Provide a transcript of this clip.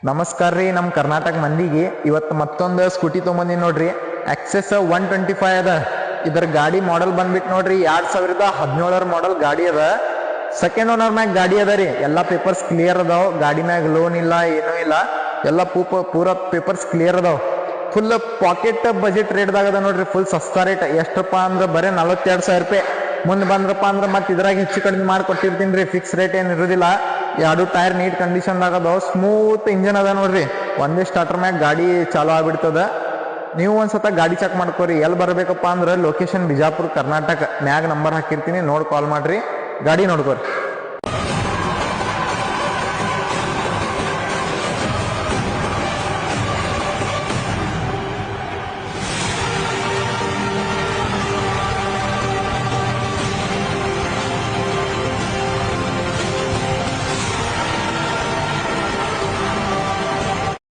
ನಮಸ್ಕಾರ ರೀ. ನಮ್ಮ ಕರ್ನಾಟಕ ಮಂದಿಗೆ ಇವತ್ತು ಮತ್ತೊಂದು ಸ್ಕೂಟಿ ತೊಗೊಂಬಂದಿನಿ ನೋಡ್ರಿ. ಆಕ್ಸೆಸ್ 125 ಅದ. ಇದರ ಗಾಡಿ ಮಾಡೆಲ್ ಬಂದ್ಬಿಟ್ಟು ನೋಡ್ರಿ 2017 ಮಾಡೆಲ್ ಗಾಡಿ ಅದ. ಸೆಕೆಂಡ್ ಓನರ್ ಮ್ಯಾಗ ಗಾಡಿ ಅದ ರೀ. ಎಲ್ಲಾ ಪೇಪರ್ಸ್ ಕ್ಲಿಯರ್ ಅದಾವ. ಗಾಡಿ ಮ್ಯಾಗ ಲೋನ್ ಇಲ್ಲ, ಏನೂ ಇಲ್ಲ. ಎಲ್ಲ ಪೂರ ಪೇಪರ್ಸ್ ಕ್ಲಿಯರ್ ಅದಾವ. ಫುಲ್ ಪಾಕೆಟ್ ಬಜೆಟ್ ರೇಟ್ದಾಗ ಅದ ನೋಡ್ರಿ. ಫುಲ್ ಸಸ್ತಾ ರೇಟ್. ಎಷ್ಟಪ್ಪ ಅಂದ್ರೆ ಬರೀ 42,000 ರೂಪಾಯಿ. ಮುಂದೆ ಬಂದ್ರಪ್ಪ ಅಂದ್ರೆ ಮತ್ತೆ ಇದ್ರಾಗ ಹೆಚ್ಚು ಕಡಿಮೆ ಮಾಡಿ ಕೊಟ್ಟಿರ್ತೀನಿ ರೀ. ಫಿಕ್ಸ್ ರೇಟ್ ಏನು ಇರೋದಿಲ್ಲ. ಎರಡು ಟೈರ್ ನೀಟ್ ಕಂಡೀಷನ್ದಾಗ ಅದಾವ. ಸ್ಮೂತ್ ಇಂಜನ್ ಅದ ನೋಡ್ರಿ. ಒಂದೇ ಸ್ಟಾರ್ಟರ್ ಮ್ಯಾಗ ಗಾಡಿ ಚಾಲು ಆಗ್ಬಿಡ್ತದ. ನೀವು ಒಂದ್ಸತ ಗಾಡಿ ಚೆಕ್ ಮಾಡ್ಕೋರಿ. ಎಲ್ಲಿ ಬರಬೇಕಪ್ಪ ಅಂದ್ರೆ ಲೊಕೇಶನ್ ಬಿಜಾಪುರ ಕರ್ನಾಟಕ. ಮ್ಯಾಗ ನಂಬರ್ ಹಾಕಿರ್ತೀನಿ, ನೋಡಿ ಕಾಲ್ ಮಾಡ್ರಿ, ಗಾಡಿ ನೋಡ್ಕೋರಿ.